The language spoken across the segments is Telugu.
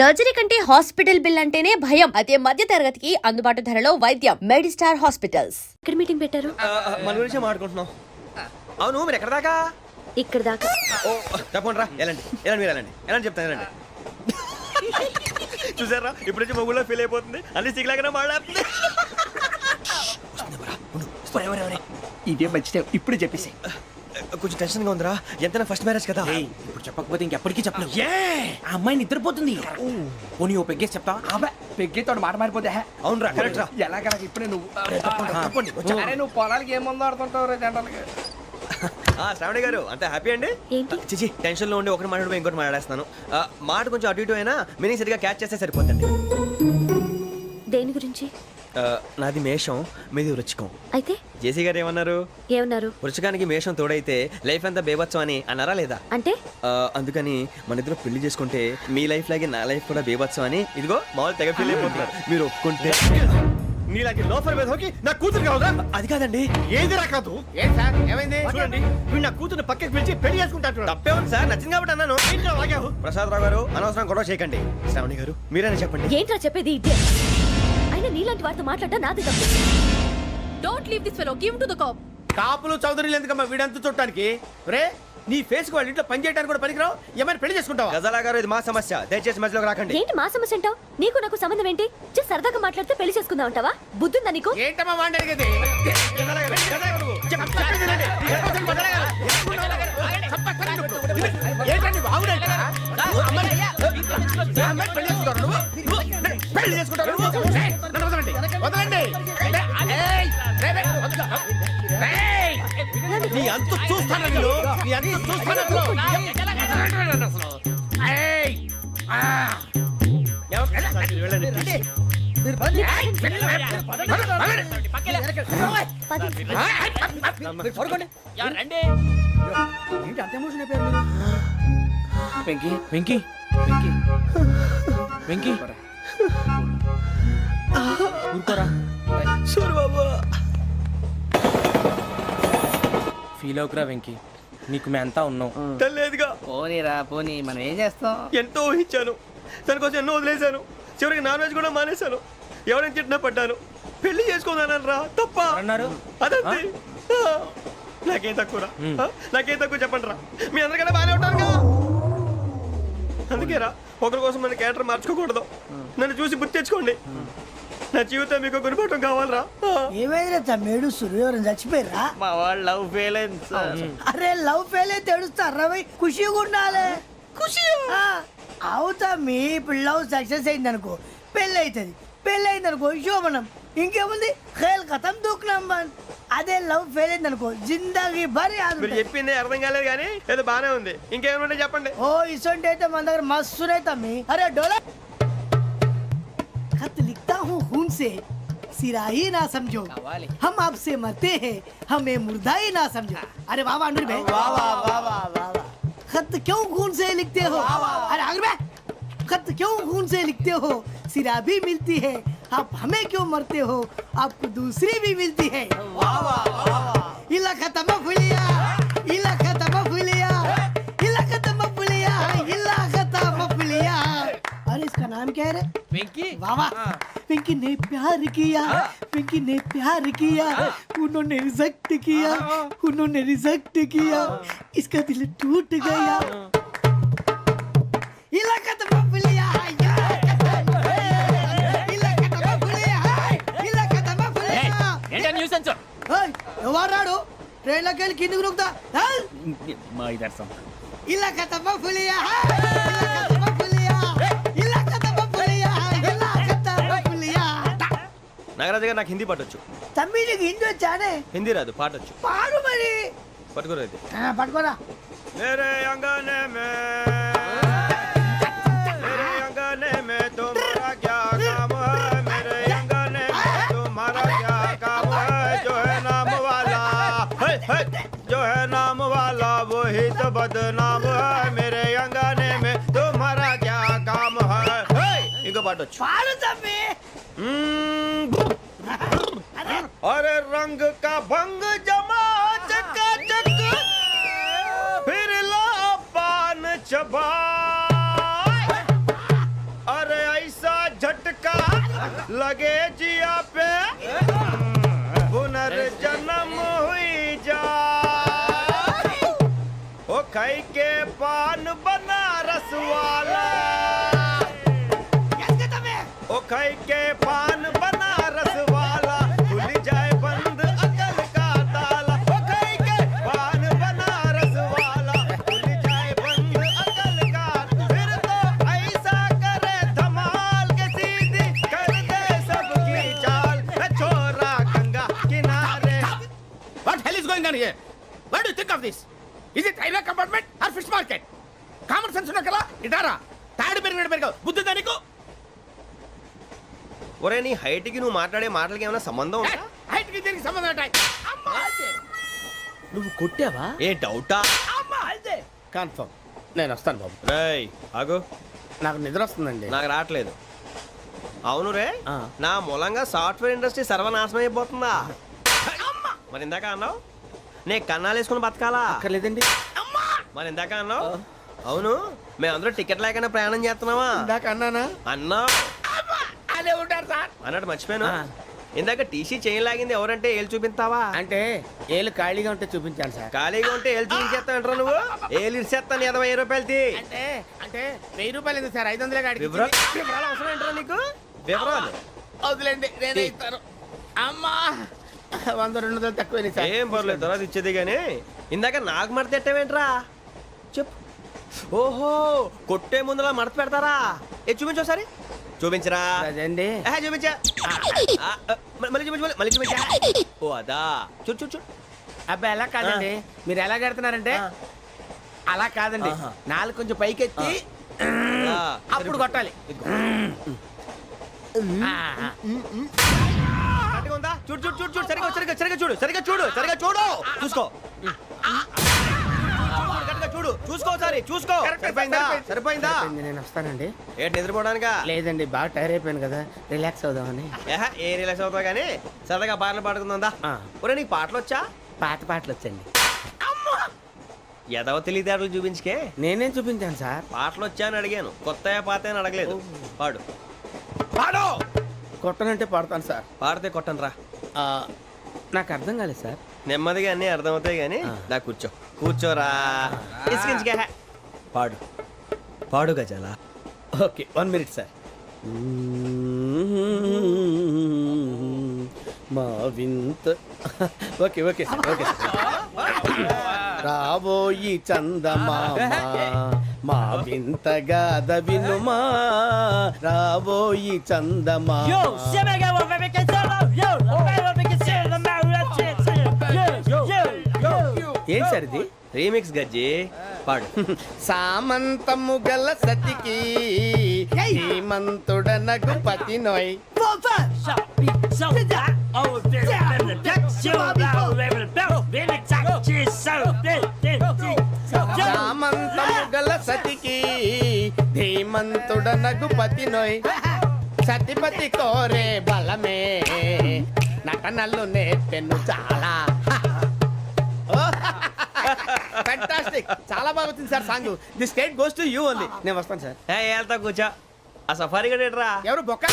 సర్జరీ కంటే హాస్పిటల్ బిల్ అంటేనే భయం. అదే మధ్య తరగతికి అందుబాటు ధరలో వైద్యం. Medistar hospitals. ఇక్కడ మీటింగ్ పెట్టారు. మన గురించి మాట్లాడుకుంటున్నాం. అవును, మీరు ఎక్కడ దాకా? ఇక్కడ దాకా. ఓ తప్పకుండా రా, వెళ్ళండి వెళ్ళండి, మీరు వెళ్ళండి వెళ్ళండి, చెప్తాను వెళ్ళండి. చూసారా, ఇప్పుడు నుంచి మొగుల్లో ఫీల్ అయిపోతుంది, అన్ని సిగ్లాగానే మాట్లాడుతుంది. ఇదే మంచి టైం, ఇప్పుడు చెప్పేసి. కొంచెం టెన్షన్ గా ఉందిరా, ఎంతైనా ఫస్ట్ మ్యారేజ్ కదా. ఇప్పుడు చెప్పకపోతే ఇంకెప్పటికీ చెప్పలేవు. ఆ అమ్మాయి నిద్రపోతుంది. పోనీ ఓ పెగ్గేసి చెప్తా. పెగ్గేతో మాట మారిపోతే. అవునురా, కరెక్ట్ రా. ఎలాగలా ఇప్పుడే నువ్వు తప్పండి. అరే నువ్వు పొలాలకి ఏముందో ఆడుతుంటావు రే జనరల్గా. శ్రావణి గారు అంతా హ్యాపీ అండి? ఏంటి? చిచి, టెన్షన్ లో ఉండి ఒకటి మాట్లాడిపోయి ఇంకోటి మాట్లాడేస్తాను. మాట కొంచెం అటు ఇటు అయినా మీనింగ్ సరిగా క్యాచ్ చేస్తే సరిపోతుంది. దేని గురించి? నాది మేషం, మీది వృచ్చికం. అయితే జేసీ గారు ఏమన్నారు? వృచ్చికానికి మేషం తోడైతే లైఫ్ అంతా బేబత్సం అని అన్నారా లేదా? అంటే అందుకని మన ఇద్దరు పెళ్లి చేసుకుంటే మీ లైఫ్ లాగే నా లైఫ్ కూడా బేబత్సం అని ఇదిగో మామూలు తెగ ఫీల్ అయిపోతున్నారు. మీరు ఒప్పుకుంటే నీలాంటి లోఫర్ మీద హోకి నా కూతురు కావదా? అది కాదండి. ఏది రాకాదు. ఏం సార్ ఏమైంది? చూడండి, వీడు నా కూతురు పక్కకి పిలిచి పెళ్లి చేసుకుంటాడు. తప్పే ఉంది సార్, నచ్చింది కాబట్టి అన్నాను. ప్రసాద్ రావు గారు, అనవసరం గొడవ చేయకండి. శ్రావణి గారు మీరైనా చెప్పండి. ఏంట్రా చెప్పేది? ఇదే అయినా నీలాంటి వారితో మాట్లాడటం నాది తప్పు. Don't leave this fellow, give to the cop. కాపులు చౌదరులు ఎందుకమ్మా వీడంతా చూడటానికి? రే, నీ ఫేస్ కు వాళ్ళ ఇంట్లో పని చేయడానికి కూడా పనికిరావు. ఏమైనా పెళ్లి చేసుకుంటావా? గజాలా గారు, ఇది మా సమస్య, దయచేసి మధ్యలోకి రాకండి. ఏంటి మా సమస్య అంటావు? నీకు నాకు సంబంధం ఏంటి? సరదాగా మాట్లాడితే పెళ్లి చేసుకుందాం అంటావా? బుద్ధుందా నీకు? ఏంటమ్మా వాడిని అడిగేది? ఏంటండి బాగుండేట? పెళ్లి చేసుకుంటారు. నన్ను వదలండి, వదలండి. నీ అంత చూస్తాను, నీ అంత చూస్తాను. వెంకీ వెంకీ వెంకీ వెంకీ ఊరుకోరా. ఫీల్ అవుకురా వెంకీ, నీకు మేమంతా ఉన్నాం. తెలియదుగా. పోనీరా పోనీ, మనం ఏం చేస్తాం? ఎంతో ఊహించాను, తన కోసం ఎన్నో వదిలేశాను, చివరికి నాన్ వెజ్ కూడా మానేశాను. ఎవరైనా తిట్టినా పడ్డాను. పెళ్లి చేసుకుందానని రా, తప్ప అన్నారు. అదంతే. నాకేం తక్కువ రా, నాకేం తక్కువ చెప్పండి రా. మీ అందరికన్నా బాగానే ఉంటారుగా. అందుకే రా, ఒకరి కోసం మన క్యారెక్టర్ మార్చుకోకూడదు. నన్ను చూసి గుర్తు తెచ్చుకోండి. నా జీవితం మీకు గురిపటం కావాలరా. ఏమైందిరా తమ్మేడు, సూర్యవరం చచ్చిపోయిరా? మా వాళ్ళు లవ్ ఫెయిల్ అయింది సార్. అరే లవ్ ఫెయిల్ అయితే ఏడుస్తారా? ఖుషిగా ఉండాలి. ఖుషి అవుతా. మీ ఇప్పుడు లవ్ సక్సెస్ అయింది అనుకో, పెళ్ళి అవుతుంది. పెళ్ళి అయింది అనుకో శోభనం. ఇంకేముంది, ఖేల్ కథం దూకునాం బంద్. అదే లవ్ ఫెయిల్ అయింది అనుకో, జిందాగీ భారీ. మీరు చెప్పింది అర్థం కాలేదు కానీ ఏదో బానే ఉంది. ఇంకేమైనా చెప్పండి. ఓ ఇసొంటి అయితే మన దగ్గర మస్తునే తమ్మి. అరే డోలా खत लिखता हूँ खून से, सिरा ही ना समझो, हम आपसे मरते हैं, हमें मुर्दा ही ना समझो. अरे वाह वाह अनुर भाई, वाह वाह वाह वाह वाह. खत क्यों खून से लिखते हो? अरे अनुर भाई, खत क्यों खून से लिखते हो? सिरा भी मिलती है, आप हमें क्यों मरते हो? आपको दूसरी भी मिलती है. वाह वाह वाह. इला खत्म फुलिया, इला खत्म फुलिया, इला खत्म फुलिया, इला खत्म फुलिया. अरे इसका नाम क्या है रे? వెంకీ. वाह वाह. पिंकी ने प्यार किया, पिंकी ने प्यार किया, उन्होंने रिजेक्ट किया, उन्होंने रिजेक्ट किया, इसका दिल टूट गया. इलाका तो बबलिया, इलाका तो बबलिया, इलाका तो बबलिया. ఏంటా న్యూసెన్స్? ओए ఎవరాడు? ట్రైన్ లోకి వెళ్ళి కిందికి రుకుతా. మా ఇదర్సం. ఇలాకా तो बबलिया, इलाका तो बबलिया, इलाका तो बबलिया, इलाका तो बबलिया. నాగరాజు గారు, నాకు హిందీ పాటొచ్చు. తమ్మి నీకు హిందీ వచ్చానే? హిందీ రాదు, పాటొచ్చు. పాడు మరి. పట్టుకోరు అయితే. పట్టుకోరా. मेरे अंगने में, मेरे अंगने में तुम्हारा क्या काम है? मेरे अंगने में तुम्हारा क्या काम है? जो है नाम वाला, जो है नाम वाला वही तो बदनाम है. मेरे अंगने में तुम्हारा क्या काम है? इनको पाटो. పాడు తమ్మి. अरे रंग का भंग जमा चकाचक, फिर ला पान चबा. लगे जिया पे पुनर्जन्म हुई जा ओ खाई के पान बनारस वाला ओ खाई के पान बनारस वाला खुल जाए बंद अकल का ताला ओ खाई के पान बनारस वाला खुल जाए बंद अकल का फिर तो ऐसा करे धमाल के सीधी कर दे सबकी चाल छोरा गंगा किनारे What hell is going on here? What do you think of this? Is it railway compartment or fish market? Common sense ఉన్న కదా ఇటారా తాడు పెరిగాడు బుద్ధి దానికి ఒరే నీ హైట్ కి నువ్వు మాట్లాడే మాటలకి ఏమైనా సంబంధం ఉందా హైట్ కి దీనికి సంబంధం ఉంటాయి అమ్మా నువ్వు కొట్టావా ఏ డౌటా అమ్మా అయితే కన్ఫర్మ్ నేను వస్తాను బాబు రేయ్ ఆగు నాకు నిద్ర వస్తుందండి నాకు రావట్లేదు అవును రే ఆ. నా మూలంగా సాఫ్ట్వేర్ ఇండస్ట్రీ సర్వనాశనం అయిపోతుందా మరి ఇందాక అన్నావు నే కన్నాలు వేసుకుని బతకాలా అక్కర్లేదండి అమ్మా మరి ఇందాక అన్నావు అవును మేమందరూ టికెట్ లేకుండా ప్రయాణం చేస్తున్నావా ఇందాక అన్నానా అన్నావు అమ్మా అదే ఉంటారు సార్ అన్నట్టు మర్చిపోయాను ఆ. ఇందాక టీసీ చేయి లాగింది ఎవరంటే ఏళ్ళు చూపిస్తావా అంటే ఏళ్ళు ఖాళీగా ఉంటే చూపించాను సార్ ఖాళీగా ఉంటే ఏళ్ళు చూపించేస్తానంటారా నువ్వు ఏళ్ళు ఇచ్చేస్తాను 20 రూపాయలు తీ అంటే అంటే 1000 రూపాయలు ఎందుకు సార్ 500 కాడికి వివరాలు వివరాలు అవసరం ఏంట్రా నీకు వివరాలు వదిలేండి నేనే ఇస్తాను అమ్మా 100-200 తక్కువ సార్ ఏం పర్లేదు తర్వాత ఇచ్చేది కానీ ఇందాక నాకు మడత ఎట్టవేంట్రా చెప్పు ఓహో కొట్టే ముందులా మడత పెడతారా ఏ చూపించు ఒకసారి చూపించరా అదండి చూపించా మళ్ళీ చూపించు మళ్ళీ చూపించా ఓ అదా చూడు చూడు చూడు అబ్బాయి ఎలా కాదండి మీరు ఎలా కడుతున్నారంటే అలా కాదండి ఆహా. నాలుగు కొంచెం పైకెత్తి ఆ, అప్పుడు కొట్టాలి ఆ, కరెక్ట్గా ఉందా చూడు చూడు చూడు చూడు సరిగా సరిగా సరిగా చూడు సరిగా చూడు సరిగా చూడు చూసుకో కరెక్ట్గా చూడు చూసుకో ఒకసారి చూసుకో కరెక్ట్, సరిపోయిందా సరిపోయిందా సరిపోయింది, నేను వస్తానండి ఏంటి నిద్రపోవడానికా లేదండి బాగా టైర్ అయిపోయాను కదా రిలాక్స్ అవుదామని ఏ రిలాక్స్ అవుతావు కానీ సరదాగా పాటలు పాడుకుందా ఆ. ఒరే నీకు పాటలు వచ్చా పాత పాటలు వచ్చండి ఎదవ తెలివితేటలు చూపించుకే నేనేం చూపించాను సార్ పాటలు వచ్చా అని అడిగాను కొత్త పాత అని అడగలేదు పాడు పాడు కొట్టనంటే పాడతాను సార్ పాడితే కొట్టను రా ఆ, నాకు అర్థం కాలేదు సార్ నెమ్మదిగా అన్నీ అర్థమవుతాయి కానీ నా కూర్చో కూర్చోరా ఇసుకించుకే పాడు పాడు గజాల ఓకే 1 మినిట్ సార్ మా వింత okay okay sir okay sir రాబోయి చందమామ మా వింతగా వినుమా రాబోయి చందమామ ఏం సార్ ఇది రీమిక్స్ గజ్జి పాడు సామంతము గల సతికి శ్రీమంతుడనగు పతి నోయ్ సామంతము గల సతికి ధీమంతుడనగు పతి నోయ్ సతిపతి కోరే బలమే నటనలు నేర్పెను చాలా ఫ్యాంటాస్టిక్ చాలా బాగా వచ్చింది sir song the state goes to you only నేను వస్తాను సార్ వెళ్తా కూర్చో ఆ సఫారీ గడేట్రా ఎవరు బొక్క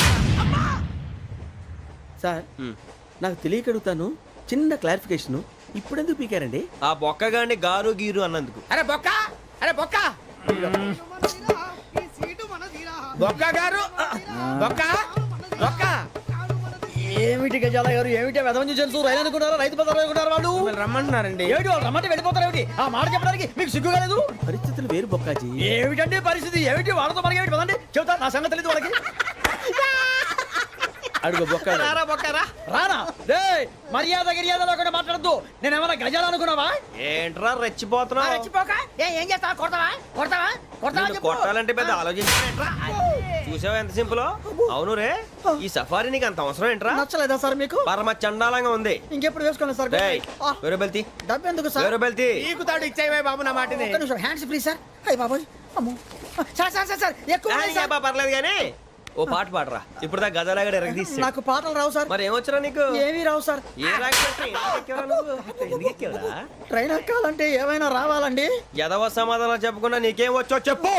సార్ నాకు తెలియక అడుగుతాను చిన్న క్లారిఫికేషన్ ఇప్పుడెందుకు పీకారండి ఆ బొక్కగాండి గారు గీరు అన్నందుకు అరే బొక్క అరే బొక్క బొక్క గారు బొక్క బొక్క ఏమిటి గజాల గారు ఏమిటి వెదవం చూసారు రైలు అనుకున్నారా రైతు బజార్ అనుకున్నారు వాళ్ళు మిమ్మల్ని రమ్మంటున్నారండి ఏమిటి వాళ్ళు రమ్మంటే వెళ్ళిపోతారు ఏమిటి ఆ మాట చెప్పడానికి మీకు సిగ్గు కాలేదు పరిస్థితులు వేరు బొక్కాజీ ఏమిటండి పరిస్థితి ఏమిటి వాళ్ళతో మనకి ఏమిటి పదండి చెబుతా నా సంగతి తెలియదు వాళ్ళకి అడుగు బొక్క రారా బొక్కరా రానా రే మర్యాద గిర్యాద లేకుండా మాట్లాడద్దు నేను ఏమైనా గజాలు అనుకున్నావా ఏంట్రా రెచ్చిపోతున్నావు రెచ్చిపోక ఏం చేస్తావా కొడతావా కొడతావా కొడతావా నిన్ను చెప్పు. కొట్టాలంటే పెద్ద ఆలోచించానేంట్రా చూసావా ఎంత సింపుల్ అవును రే ఈ సఫారీ నీకు అంత అవసరం ఏంట్రా నచ్చలేదా సార్ మీకు పరమ చండాలంగా ఉంది ఇంకెప్పుడు వేసుకోండి సార్ డేయ్, ఆ, వేరే బెల్తి డబ్బు ఎందుకు సార్ వేరే బెల్తి నీకు తాడు ఇచ్చేవే బాబు నా మాటని ఒక్క నిమిషం హ్యాండ్స్ ఫ్రీ సార్ అయ్యి బాబోయ్ అమ్మో సార్ సార్ సార్ సార్ ఎక్కువ ఉన్నాయి సార్. పర్లేదు కానీ ఓ పాట పాడరా ఇప్పుడు దా గదలాగడ ఎరగ తీసి నాకు పాటలు రావు సార్. మరి ఏమొచ్చరా నీకు ఏమీ రావు సార్. ఏ ఎందుకు ఎక్కేవరా ట్రైన్ ఎక్కాలంటే ఏమైనా రావాలండి. ఎదవ సమాధానం చెప్పకుండా నీకేం వచ్చో చెప్పు.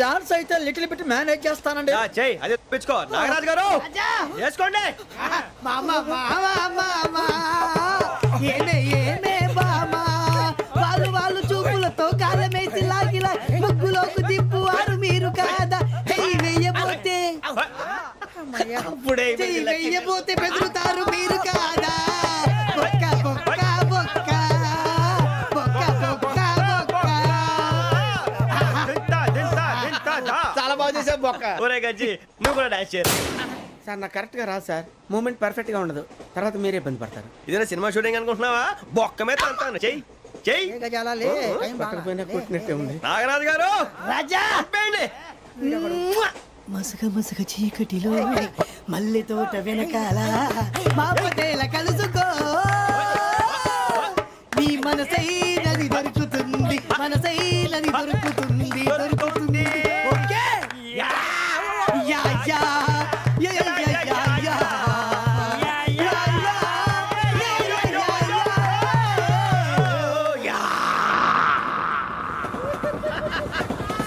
డాన్స్ అయితే లిటిల్ బిట్ మేనేజ్ చేస్తానండి. చెయ్యి అదే తెప్పించుకో. నాగరాజు గారు వేసుకోండి. మామా మామా మామా ఏమే ఏమే బామా వాళ్ళు వాళ్ళు చూపులతో కాలమేసి లాగిలా ముగ్గులోకి తిప్పువారు మీరు కాదా చెయ్యి వెయ్యబోతే అప్పుడే చెయ్యి వెయ్యబోతే బెదురుతారు మీరు కాదా బొక్క బొక్క బొక్క బొక్క బొక్క బొక్క దింతా, దింతా, దింతా, దా. చాలా బాగా చేసా బొక్క. ఒరే గజ్జి నువ్వు కూడా డాన్స్ చేయరు. సార్ నాకు కరెక్ట్ గా రాదు సార్. మూమెంట్ పర్ఫెక్ట్ గా ఉండదు, తర్వాత మీరే ఇబ్బంది పడతారు. ఇదేనా సినిమా షూటింగ్ అనుకుంటున్నావా? బొక్క మీద అంటాను. చెయ్యి చెయ్యి. పక్కన పోయినా కొట్టినట్టే ఉంది. నాగరాజు గారు రాజా చెప్పండి. మసక మసక చీకటిలో మల్లె తోట వెనకాల మా పటేల కలుసుకో నీ మనసైనది దొరుకుతుంది మనసైనది దొరుకుతుంది దొరుకుతుంది okay yeah yeah yeah yeah yeah yeah yeah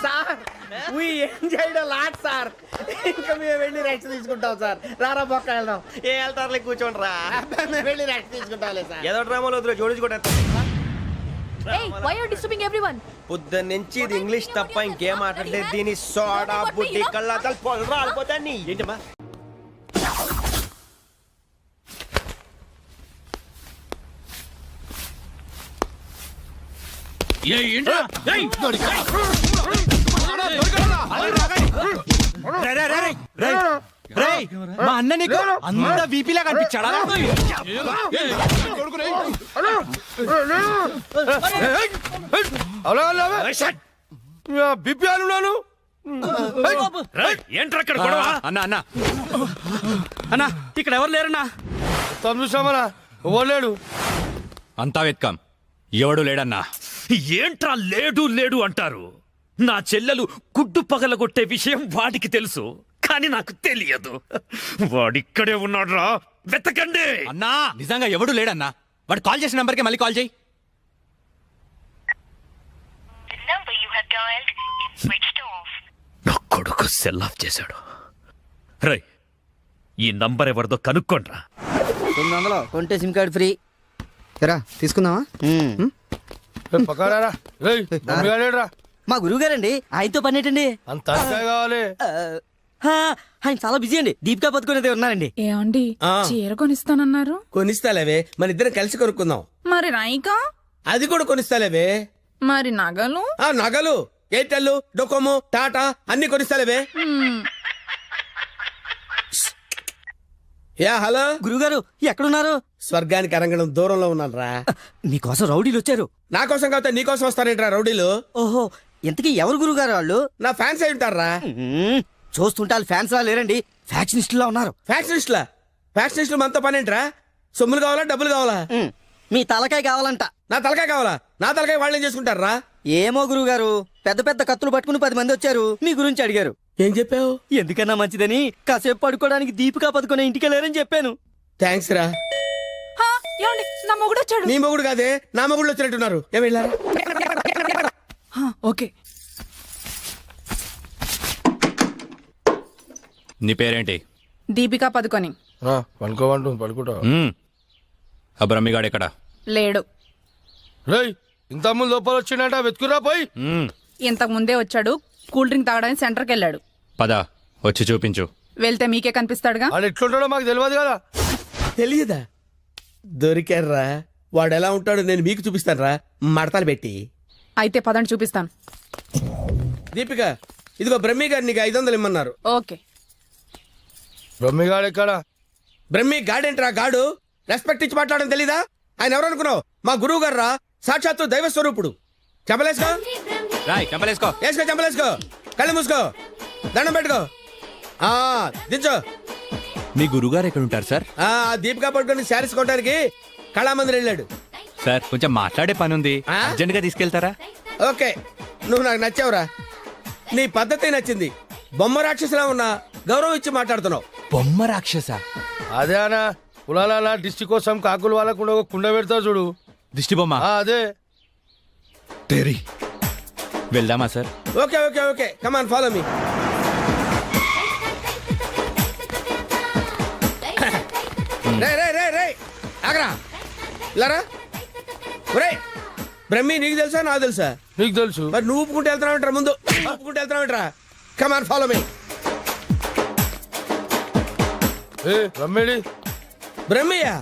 sir we enjoyed a lot sir. ఇంకా మేము వెళ్ళి రెస్ట్ తీసుకుంటాం సార్. రారా బొక్క వెళ్దాం. ఏ వెళ్తారులే కూర్చోండి రా. మేము వెళ్ళి రెస్ట్ తీసుకుంటాంలే సార్. ఏదో డ్రామాలో వద్దు జోడించుకుంటా. Hey, why are you disturbing everyone? పొద్దున్న నుంచి ఇది ఇంగ్లీష్ తప్ప ఇంకేం మాట్లాడలేదు. దీని సోడా బుడ్డి కళ్ళతలు పొలరా ఆడిపోతాన్ని. ఏంటమ్మా మా అన్న నీకు అంత వీపీలా కనిపించాడా? బిప్యాలు అన్న అన్న అన్న ఇక్కడ ఎవరు లేరన్నా? తనుషమరా ఓలేడు. అంతా వెత్కాం, ఎవడు లేడన్నా. ఏంట్రా లేడు లేడు అంటారు? నా చెల్లెలు గుడ్డు పగలగొట్టే విషయం వాడికి తెలుసు, కానీ నాకు తెలియదు. వాడిక్కడే ఉన్నాడ్రా, వెతకండి. అన్నా నిజంగా ఎవడు లేడన్నా. వాడు కాల్ చేసిన నంబర్కి మళ్ళీ కాల్ చేయి. నా కొడుకు సెల్ ఆఫ్ చేశాడు. రై ఈ నంబర్ ఎవరిదో కనుక్కోండ్రా. 900 కొంటే సిమ్ కార్డ్ ఫ్రీ. తీసుకుందామా? పక్కరా రేయ్ మమ్మీగాడేడ్రా. మా గురువు గారండి, ఆయనతో పని ఏంటండి? అంత కావాలి. ఆయన చాలా బిజీ అండి. దీపికా పదుకునేది ఉన్నారండి. ఏమండి చీర కొనిస్తానన్నారు? కొనిస్తాలేవే, మన ఇద్దరం కలిసి కొనుక్కుందాం. మరి రాయికా? అది కూడా కొనిస్తాలేవే. మరి నగలు? నగలు ఎయిర్టెల్ డొకోమో టాటా అన్ని కొనిస్తాలేవే. యా హలో గురుగారు ఎక్కడున్నారు? స్వర్గానికి అరంగడం దూరంలో ఉన్నాను రా. మీకోసం రౌడీలు వచ్చారు. నా కోసం కాకపోతే నీ కోసం వస్తారేంట్రా రౌడీలు? ఓహో, ఇంతకీ ఎవరు గురుగారు వాళ్ళు? నా ఫ్యాన్స్ అయి ఉంటారా? చూస్తుంటే వాళ్ళు ఫ్యాన్స్ లా లేరండి, ఫ్యాక్షనిస్టులా ఉన్నారు. ఫ్యాక్షనిస్టులా? ఫ్యాక్షనిస్టులు మనతో పని ఏంట్రా? సొమ్ములు కావాలా డబ్బులు కావాలా? మీ తలకాయ కావాలంట. నా తలకాయ కావాలా? నా తలకాయ వాళ్ళేం చేసుకుంటారా? ఏమో గురుగారు, పెద్ద పెద్ద కత్తులు పట్టుకుని 10 మంది వచ్చారు, మీ గురించి అడిగారు. ఏం చెప్పావు? ఎందుకన్నా మంచిదని కాసేపు పడుకోవడానికి దీపికా పదుకునే ఇంటికి లేరని చెప్పాను. థ్యాంక్స్ రా. హా, ఏమండి నా మొగుడు వచ్చాడు. నీ మొగుడు కాదే, నా మొగుడు వచ్చినట్టున్నారు. ఏం వెళ్ళారా? హా, ఓకే. నీ పేరేంటి? దీపికా పదుకొని. పడుకోవంటు పడుకుంటా. ఆ బ్రహ్మిగాడు ఎక్కడ? లేడు. రేయ్ ఇంత ముందు లోపల వచ్చిండట, వెతుకురా పోయి. ఇంతకు ముందే వచ్చాడు, కూల్ డ్రింక్ తాగడానికి సెంటర్కి వెళ్ళాడు. పద వచ్చి చూపించు. వెళ్తే మీకే కనిపిస్తాడుగా. వాడు ఎట్లుంటాడో మాకు తెలియదు కదా. తెలియదా? దొరికారా? వాడు ఎలా ఉంటాడో నేను మీకు చూపిస్తాను రా, మడతలు పెట్టి. అయితే పదండి చూపిస్తాను. దీపిక, ఇదిగో బ్రహ్మి గారు నీకు 500 ఇమ్మన్నారు. ఓకే. బ్రహ్మిగాడు ఎక్కడ? బ్రహ్మి గాడేంట్రా గాడు? రెస్పెక్ట్ ఇచ్చి మాట్లాడడం తెలీదా? ఆయన ఎవరు అనుకున్నావు? మా గురువు గారు రా, సాక్షాత్తు దైవ స్వరూపుడు. చెప్పలేసుకో, రాయ్ చంపలేసుకో. వేసుకో, చంపలేసుకో, కళ్ళు మూసుకో, దండం పెట్టుకో, దించో. మీ గురుగారు ఎక్కడ ఉంటారు సార్? దీపికా పట్టుకొని శారీస్ కొట్టడానికి కళామందిర్ వెళ్ళాడు. సార్ కొంచెం మాట్లాడే పని ఉంది, అర్జెంట్ గా తీసుకెళ్తారా? ఓకే, నువ్వు నాకు నచ్చావురా. నీ పద్ధతి నచ్చింది. బొమ్మ రాక్షసులా ఉన్నా గౌరవం ఇచ్చి మాట్లాడుతున్నావు. బొమ్మ రాక్షస అదే అన్న కులాల దిష్టి కోసం కాకులు వాళ్ళకుండా ఒక కుండ పెడతా చూడు. దిష్టి బొమ్మ అదే తెరి వెళ్దామా sir? Okay okay okay come on follow me. రే రే రే రే ఆగరా ఇలారా. ఒరే బ్రహ్మి నీకు తెలుసా నాకు తెలుసా? నీకు తెలుసు. మరి నువ్వు ఊపుకుంటూ వెళ్తున్నావు ముందు ఊపుకుంటూ వెళ్తున్నావు కమాన్ ఫాలో మీ. రమ్మేడి బ్రహ్మియా?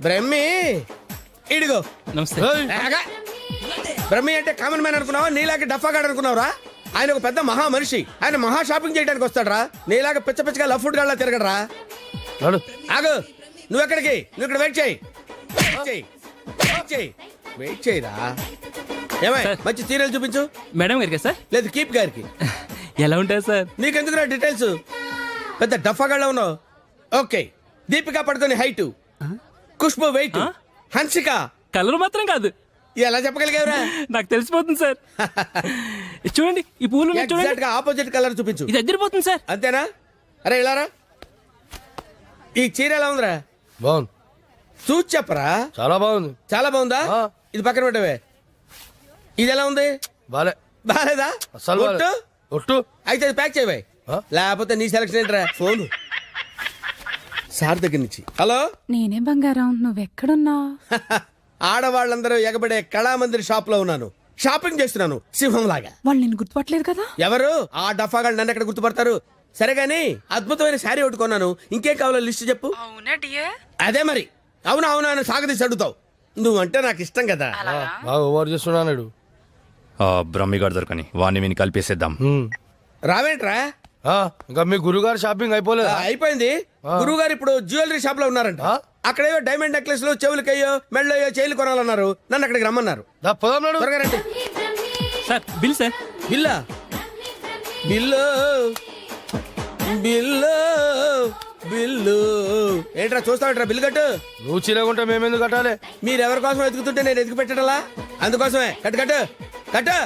బ్రహ్మి ఇడిగో. నమస్తే. ఆగా. బ్రహ్మి అంటే కామన్ మ్యాన్ అనుకున్నావా? నీలాగే డఫాగాడు అనుకున్నావురా? ఆయన ఒక పెద్ద మహా మనిషి. ఆయన మహా షాపింగ్ చేయడానికి వస్తాడరా. నీలాగా పిచ్చ పిచ్చగా లవ్ ఫుడ్ గాళ్ళ తిరగడరా. ఆగు. నువ్వు ఎక్కడికి? నువ్వు ఇక్కడ వెయిట్ చేయి. వెయిట్ చేయరా. ఏమై మంచి సీరియల్ చూపించు. మేడం గారికి సార్? లేదు కీప్ గారికి. ఎలా ఉంటారు సార్? నీకెందుకురా డీటెయిల్స్? పెద్ద డఫాగాళ్ళ ఉన్నావు. Okay. Deepika Padukone height, Khushbu weight, Hansika colour మాత్రం కాదు. ఎలా చెప్పగలిగావురా? నాకు తెలిసిపోతుంది సార్. చూడండి ఈ పూలు ఎగ్జాక్ట్ గా ఆపోజిట్ కలర్ చూపించు. ఇది ఎదిరిపోతుంది సార్. అంతేనా? అరే ఇలారా. ఈ చీర ఎలా ఉందిరా? బాగుంది. చూసి చెప్పరా. చాలా బాగుంది. చాలా బాగుందా? ఇది పక్కన పెట్టవే. ఇది ఎలా ఉంది? బాలే. బాలేదా? అసలు ఒట్టు? ఒట్టు. అయితే అది ప్యాక్ చేయవే. లేకపోతే నీ సెలక్షన్ ఏంట్రా? ఫోన్ సార్ దగ్గర నుంచి. హలో. నేనే బంగారం, నువ్వెక్కడున్నావు? ఆడవాళ్ళందరూ ఎగబడే కళామందిర్ షాప్ లో ఉన్నాను. షాపింగ్ చేస్తున్నాను సింహం లాగా. వాళ్ళు నేను గుర్తుపట్టలేదు కదా. ఎవరు? ఆ డఫాగాళ్ళు నన్ను ఎక్కడ గుర్తుపడతారు? సరే గానీ అద్భుతమైన శారీ ఒకటి కొన్నాను. ఇంకేం కావాలో లిస్ట్ చెప్పు. అదే మరి. అవునా అవునా అని సాగదీసి అడుగుతావు. నువ్వంటే నాకు ఇష్టం కదా. బాగా ఓవర్ చేస్తున్నాడు. బ్రహ్మి గారు దొరకని వాడిని విని కలిపేసేద్దాం. రావేంట్రా? ఇంకా మీ గురుగారు షాపింగ్ అయిపోలేదు? అయిపోయింది. గురువు గారు ఇప్పుడు జ్యువెలరీ షాప్ లో ఉన్నారంట. అక్కడేవో డైమండ్ నెక్లెస్ లు, చెవులకయ్యో, మెళ్ళయ్యో, చైలు కొనాలన్నారు. నన్ను అక్కడికి రమ్మన్నారు. త్వరగా రండి. Sir bill sir. బిల్లా? బిల్లు బిల్లు బిల్లు ఏంట్రా చూస్తావుట్రా? బిల్లు కట్టు. నువ్వు చీరకుంటే మేమెందుకు కట్టాలి? మీరు ఎవరి కోసం వెతుకుతుంటే నేను ఎదుగు పెట్టడలా? అందుకోసమే. కట్టు కట్టు కట్టు.